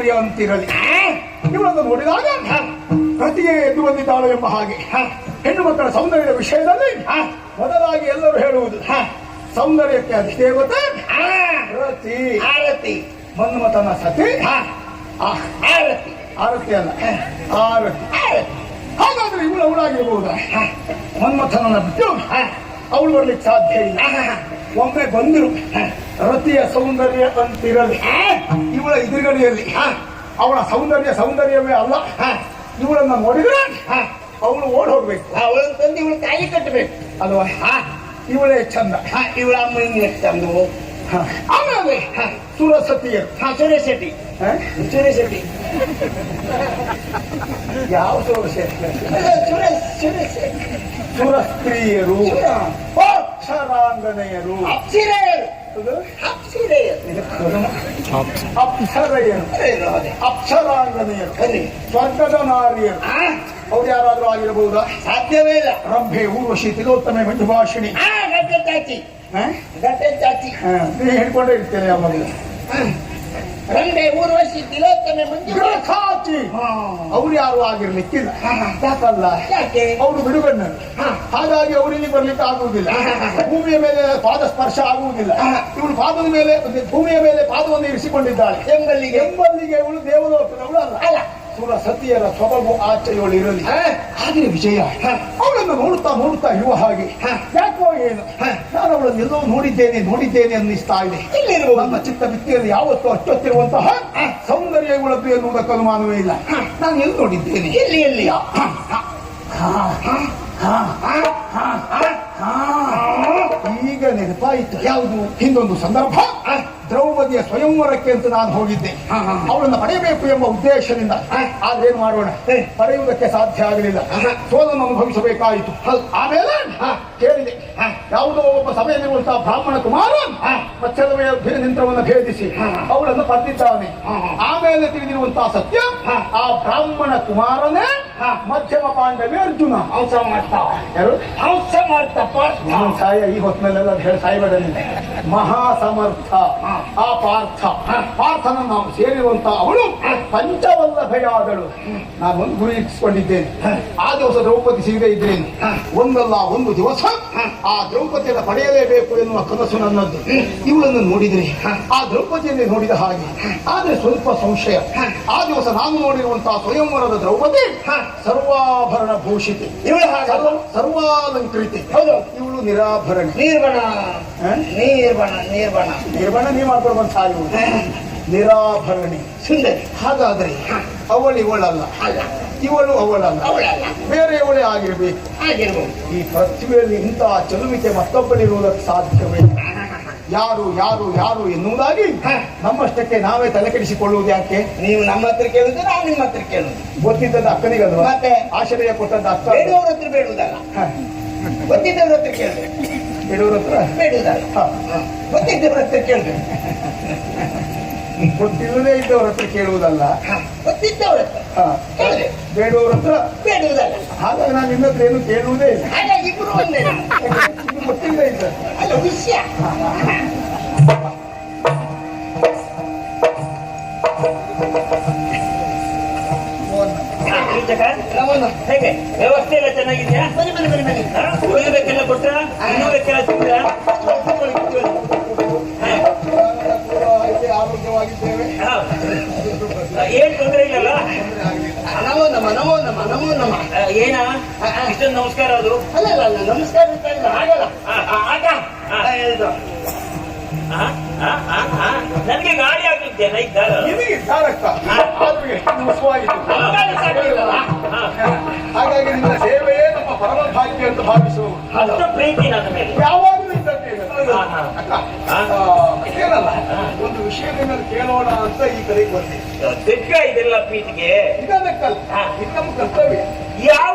ಸೌಂದರ್ಯ ಅಂತಿರಲಿ. ಇವಳನ್ನು ನೋಡಿದಾಗ ಪ್ರತಿಯೇ ಎದ್ದು ಬಂದಿದ್ದಾಳು ಎಂಬ ಹಾಗೆ ಹೆಣ್ಣು ಮಕ್ಕಳ ಸೌಂದರ್ಯದ ವಿಷಯದಲ್ಲಿ ಮೊದಲಾಗಿ ಎಲ್ಲರೂ ಹೇಳುವುದು ಸೌಂದರ್ಯಕ್ಕೆ ಅಧಿದೇವತೆ ರತಿ. ಆರತಿ. ಮನ್ಮಥನ ಸತಿ. ಆರತಿ. ಆರತಿ ಅಲ್ಲ, ಆರತಿ. ಹಾಗಾದ್ರೆ ಇವಳು ಅವಳಾಗಿರ್ಬಹುದಾ? ಮನ್ಮಥನನ್ನ ಬಿಟ್ಟು ಅವಳು ಬರ್ಲಿಕ್ಕೆ ಸಾಧ್ಯ ಇಲ್ಲ. ಒಮ್ಮೆ ಬಂದರು ರತಿಯ ಸೌಂದರ್ಯ ಅಂತಿರಲಿ. ಇವಳ ಎದುರುಗಡೆಯಲ್ಲಿ ಅವಳ ಸೌಂದರ್ಯವೇ ಅಲ್ಲ. ಇವಳನ್ನ ನೋಡಿದ್ರೆ ಅವಳು ಓಡ್ ಹೋಗ್ಬೇಕು. ಅವಳನ್ನು ತಂದು ಇವಳು ತಾಯಿ ಕಟ್ಟಬೇಕು ಅಲ್ವಾ? ಇವಳೇ ಚಂದ. ಇವಳ ಅಮ್ಮನಿಗೆ ಚಂದ. ಆಮೇಲೆ ಸುರಸತಿಯರು. ಸುರೇಶೆಟ್ಟಿ. ಸುರೇಶೆಟ್ಟಿ ಯಾವ ಸುರಸೆಟ್ಟಿ? ಸುರಸ್ತ್ರೀಯರು, ಅಕ್ಷರಾಂಗನೆಯರು, ಅಪ್ಸರಾಂಗನೆಯರು, ಸ್ವರ್ಗದ ನಾರಿಯರು. ಅವ್ರು ಯಾರಾದ್ರೂ ಆಗಿರಬಹುದಾ? ಸಾಧ್ಯವೇ ಇಲ್ಲ. ರಂಭೆ, ಊರ್ವಶಿ, ತಿಲೋತ್ತಮೆ, ಮಂಜುಭಾಷಿಣಿ. ನೀ ಹೇಳ್ಕೊಂಡೇ ಇರ್ತೇನೆ ಯಾವಾಗಲೂ. ರಂಭೆ, ಊರ್ವಶಿ, ತಿಲೋತ್ತಮೆ, ಮಂಜುಭಾಷಿ. ಅವ್ರು ಯಾರು ಆಗಿರ್ಲಿಕ್ಕಿಲ್ಲ. ಯಾಕಲ್ಲ? ಅವರು ಬಿಡುಗಣ್ಣರು. ಹಾಗಾಗಿ ಅವರಿಗೆ ಬರ್ಲಿಕ್ಕೆ ಆಗುವುದಿಲ್ಲ. ಭೂಮಿಯ ಮೇಲೆ ಪಾದ ಸ್ಪರ್ಶ ಆಗುವುದಿಲ್ಲ. ಇವಳು ಪಾದದ ಮೇಲೆ, ಭೂಮಿಯ ಮೇಲೆ ಪಾದವನ್ನು ಇರಿಸಿಕೊಂಡಿದ್ದಾಳೆ. ಎಂಬಲ್ಲಿಗೆ ಇವಳು ದೇವಲೋಕದವಳು ಅಲ್ಲ. ಸುರ ಸತಿಯರ ಸೊಬಗು ಆಚೆಯವಳು ಇರಲಿ. ಹಾಗೆ ವಿಜಯ ಅವಳನ್ನು ನೋಡುತ್ತಾ ಇರುವ ಹಾಗೆ ಯಾಕೋ ಏನು ನಾನು ಅವಳನ್ನು ಎಲ್ಲೋ ನೋಡಿದ್ದೇನೆ ಅನ್ನಿಸ್ತಾ ಇದೆ. ನನ್ನ ಚಿತ್ತ ಭಿತ್ತಿಯಲ್ಲಿ ಯಾವತ್ತೂ ಅಚ್ಚೊತ್ತಿರುವಂತಹ ಸೌಂದರ್ಯ ಇವಳದ್ದು ಎನ್ನುವುದಕ್ಕೆ ಅನುಮಾನವೇ ಇಲ್ಲ. ನಾನು ಎಲ್ಲಿ ನೋಡಿದ್ದೇನೆ? ಎಲ್ಲಿ? ಈಗ ನೆನಪಾಯಿತು. ಯಾವುದು? ಹಿಂದೊಂದು ಸಂದರ್ಭ ದ್ರೌಪದಿಯ ಸ್ವಯಂವರಕ್ಕೆ ಅಂತ ನಾನು ಹೋಗಿದ್ದೆ. ಅವಳನ್ನು ಪಡೆಯಬೇಕು ಎಂಬ ಉದ್ದೇಶದಿಂದ. ಆದ್ರೇನು ಮಾಡೋಣ, ಪಡೆಯುವುದಕ್ಕೆ ಸಾಧ್ಯ ಆಗಲಿಲ್ಲ. ಸೋಲನ್ನು ಅನುಭವಿಸಬೇಕಾಯಿತು. ಆಮೇಲೆ ಕೇಳಿದೆ, ಯಾವುದೋ ಒಬ್ಬ ಸಭೆಯಲ್ಲಿರುವಂತಹ ಬ್ರಾಹ್ಮಣ ಕುಮಾರ ಮತ್ಸ್ಯದ ನಿಂತ್ರವನ್ನು ಭೇದಿಸಿ ಅವಳನ್ನು ಪಡೆದಿದ್ದಾನೆ. ಆಮೇಲೆ ತಿಳಿದಿರುವಂತಹ ಸತ್ಯ, ಆ ಬ್ರಾಹ್ಮಣ ಕುಮಾರನೇ ಮಧ್ಯಮ ಪಾಂಡವಿ ಅರ್ಜುನ. ಹಂಸ ಮಾಡ್ತಾ ಸಾಯ ಈ ಹೊತ್ತಿನಲ್ಲೆಲ್ಲ ಹೇಳಿ ಸಾಯಬೇಡ. ಮಹಾಸಮರ್ಥ ಆ ಪಾರ್ಥನ ನಾವು ಸೇರಿರುವಂತಹ ಅವಳು ಪಂಚವಲ್ಲಭೆಯಾದಳು. ನಾನು ಒಂದು ಗುರಿ ಇಟ್ಟಿಸಿಕೊಂಡಿದ್ದೇನೆ. ಆ ದಿವಸ ದ್ರೌಪದಿ ಸಿಗದೇ ಇದ್ದೇನೆ. ಒಂದಲ್ಲ ಒಂದು ದಿವಸ ಆ ದ್ರೌಪದಿಯನ್ನು ಪಡೆಯಲೇಬೇಕು ಎನ್ನುವ ಕನಸು ನನ್ನದ್ದು. ಇವಳನ್ನು ನೋಡಿದ್ರೆ ಆ ದ್ರೌಪದಿಯನ್ನೇ ನೋಡಿದ ಹಾಗೆ. ಆದ್ರೆ ಸ್ವಲ್ಪ ಸಂಶಯ. ಆ ದಿವಸ ನಾನು ನೋಡಿರುವಂತಹ ಸ್ವಯಂವರದ ದ್ರೌಪದಿ ಸರ್ವಾಭರಣ ಭೂಷಿತೆ, ಸರ್ವಾಲಂಕೃತಿ. ಹೌದು, ಇವಳು ನಿರಾಭರಣ. ನಿರ್ಬಣ ನೀ ಮಾಡ್ಕೊಂಡು ಬಂದು ಸಾಯುವುದು. ನಿರಾಭರಣಿ ಸುಂದರಿ. ಹಾಗಾದ್ರೆ ಇವಳಲ್ಲ, ಇವಳು ಅವಳಲ್ಲ, ಬೇರೆಯವಳೇ ಆಗಿರ್ಬೇಕು. ಈ ಪೃಥ್ವಿಯಲ್ಲಿ ಇಂತಹ ಚಲುವಿಕೆ ಮತ್ತೊಬ್ಬಳಿರುವುದಕ್ಕೆ ಸಾಧ್ಯವೇ? ಯಾರು ಯಾರು ಯಾರು ಎನ್ನುವುದಾಗಿ ನಮ್ಮಷ್ಟಕ್ಕೆ ನಾವೇ ತಲೆ ಕೆಡಿಸಿಕೊಳ್ಳುವುದು ಯಾಕೆ? ನೀವು ನಮ್ಮ ಹತ್ರ ಕೇಳುದು, ನಾವು ನಿಮ್ಮ ಹತ್ರ ಕೇಳುದು. ಗೊತ್ತಿದ್ದದ್ದು ಅಕ್ಕನಿಗಲ್ವ? ಮತ್ತೆ ಆಶ್ರಯ ಕೊಟ್ಟದ್ದು ಅಕ್ಕ. ಬೇಡುವವ್ರ ಹತ್ರ ಬೇಡುವುದಲ್ಲ, ಗೊತ್ತಿದ್ದವ್ರ ಹತ್ರ ಕೇಳಿದ್ರೆ. ಬೇಡುವವ್ರ ಹತ್ರ ಬೇಡುವುದಲ್ಲ, ಗೊತ್ತಿದ್ದವ್ರ ಹತ್ರ ಕೇಳಿದ್ರೆ. ಗೊತ್ತಿಲ್ಲದೇ ಇದ್ದವ್ರ ಹತ್ರ ಕೇಳುವುದಲ್ಲ, ಗೊತ್ತಿದ್ದವ್ರ ಹತ್ರ ಬೇಡುವವ್ರ ಹತ್ರ ಬೇಡುವುದಲ್ಲ. ಹಾಗಾಗಿ ನಾನು ನಿನ್ನ ಹತ್ರ ಏನು ಕೇಳುವುದೇ ಇಲ್ಲ. ಹಾಗಾಗಿ ಇಬ್ರು ಒಂದೇ. ಗೊತ್ತಿಲ್ಲ ಇದ್ದ ಅಲ್ಲ ವಿಷಯ. ಹೇಗೆ ವ್ಯವಸ್ಥೆ ಎಲ್ಲ ಚೆನ್ನಾಗಿದ್ಯಾ? ಉಳಿಬೇಕೆಲ್ಲ ಕೊಟ್ಟ, ಇನ್ನೂಬೇಕೆಲ್ಲ ಸಿಗ್ತ. ಆರೋಗ್ಯವಾಗಿದ್ದೇವೆ, ಏನ್ ತೊಂದರೆ ಇಲ್ಲಲ್ಲ? ನಮೋ ನಮ ನಮೋ ನಮ ನಮೋ ನಮ. ಏನ ಇಷ್ಟೊಂದು ನಮಸ್ಕಾರ? ಅದು ಅಲ್ಲ ನಮಸ್ಕಾರ ಆಗಲ್ಲ. ನನಗೆ ಗಾಳಿ ಆಗ್ತಿದ್ದೇನೆ ಹಾಗಾಗಿ ನಿಮ್ಮ ಸೇವೆಯೇ ನಮ್ಮ ಪರಮ ಭಾಗ್ಯ ಅಂತ ಭಾವಿಸುವ ಅಷ್ಟು ಪ್ರೀತಿ ನನ್ನ ಮೇಲೆ ಯಾವಾಗಲೂ ಇದ್ದಂತೆ ಏನಲ್ಲ. ಒಂದು ವಿಷಯದಿಂದ ಕೇಳೋಣ ಅಂತ ಈ ಕಡೆಗೆ ಬಂದೆ. ಇದೆಲ್ಲ ಪ್ರೀತಿಗೆ ಇದಕ್ಕಲ್ಲ, ಇದು ನಮ್ಮ ಕರ್ತವ್ಯ. ಯಾವ